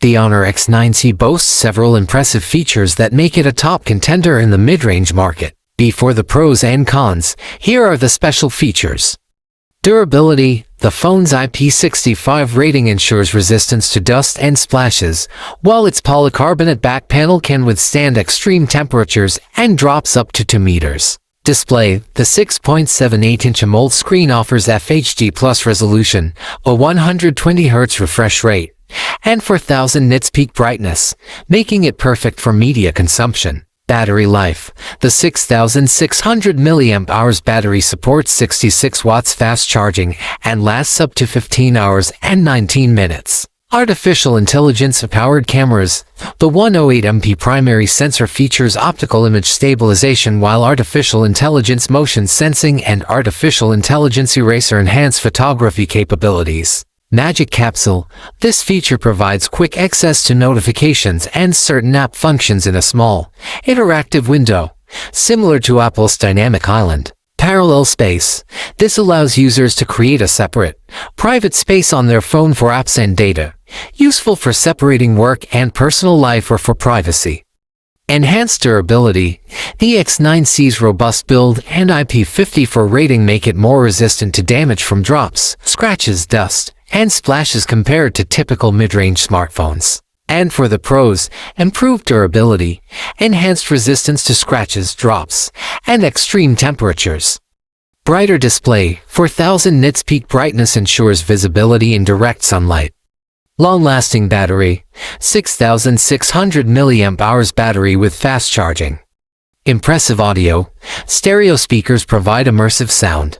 The Honor X9C boasts several impressive features that make it a top contender in the mid-range market. Before the pros and cons, here are the special features. Durability. The phone's IP65 rating ensures resistance to dust and splashes, while its polycarbonate back panel can withstand extreme temperatures and drops up to 2 meters. Display. The 6.78-inch AMOLED screen offers FHD Plus resolution, a 120Hz refresh rate, and 4000 nits peak brightness, making it perfect for media consumption. Battery life. The 6600 mAh battery supports 66 watts fast charging and lasts up to 15 hours and 19 minutes. Artificial intelligence-powered cameras. The 108MP primary sensor features optical image stabilization, while artificial intelligence motion sensing and artificial intelligence eraser enhance photography capabilities. Magic Capsule. This feature provides quick access to notifications and certain app functions in a small, interactive window, similar to Apple's Dynamic Island. Parallel space. This allows users to create a separate, private space on their phone for apps and data, useful for separating work and personal life or for privacy. Enhanced durability. The X9C's robust build and IP54 rating make it more resistant to damage from drops, scratches, dust, and splashes compared to typical mid-range smartphones. And for the pros, improved durability, enhanced resistance to scratches, drops, and extreme temperatures. Brighter display. 4000 nits peak brightness ensures visibility in direct sunlight. Long-lasting battery. 6600 mAh battery with fast charging. Impressive audio. Stereo speakers provide immersive sound.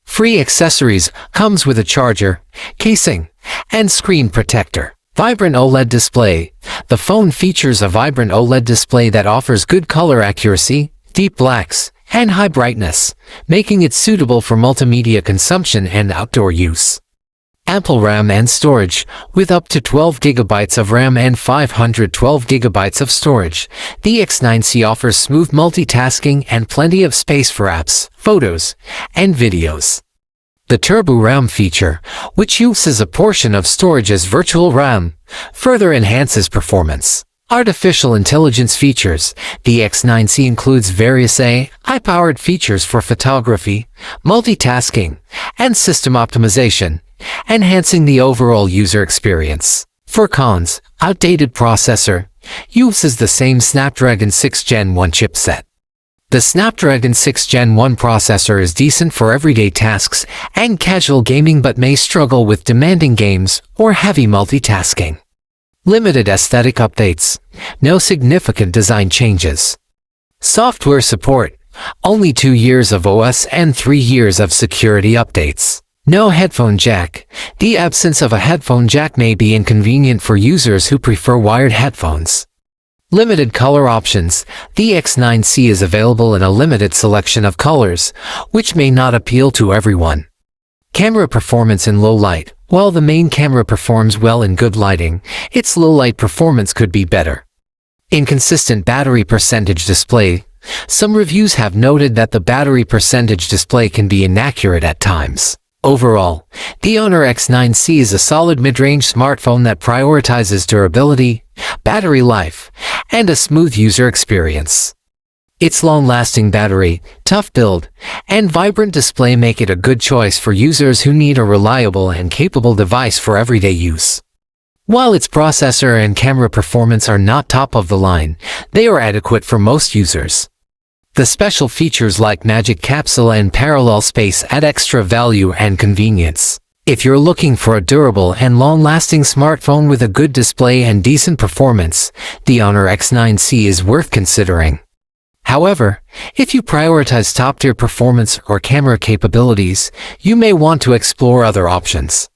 Free accessories. Comes with a charger, casing, and screen protector. Vibrant OLED display. The phone features a vibrant OLED display that offers good color accuracy, deep blacks, and high brightness, making it suitable for multimedia consumption and outdoor use. Ample RAM and storage. With up to 12 GB of RAM and 512 GB of storage, the X9C offers smooth multitasking and plenty of space for apps, photos, and videos. The Turbo RAM feature, which uses a portion of storage as virtual RAM, further enhances performance. Artificial intelligence features. The X9C includes various AI-powered features for photography, multitasking, and system optimization, enhancing the overall user experience. For cons, outdated processor. Uses the same Snapdragon 6 Gen 1 chipset. The Snapdragon 6 Gen 1 processor is decent for everyday tasks and casual gaming, but may struggle with demanding games or heavy multitasking. Limited aesthetic updates. No significant design changes. Software support. Only 2 years of OS and 3 years of security updates. No headphone jack. The absence of a headphone jack may be inconvenient for users who prefer wired headphones. Limited color options. The X9C is available in a limited selection of colors, which may not appeal to everyone. Camera performance in low light. While the main camera performs well in good lighting, its low light performance could be better. Inconsistent battery percentage display. Some reviews have noted that the battery percentage display can be inaccurate at times. Overall, the Honor X9C is a solid mid-range smartphone that prioritizes durability, battery life, and a smooth user experience. Its long-lasting battery, tough build, and vibrant display make it a good choice for users who need a reliable and capable device for everyday use. While its processor and camera performance are not top of the line, they are adequate for most users. The special features like Magic Capsule and Parallel Space add extra value and convenience. If you're looking for a durable and long-lasting smartphone with a good display and decent performance, the Honor X9C is worth considering. However, if you prioritize top-tier performance or camera capabilities, you may want to explore other options.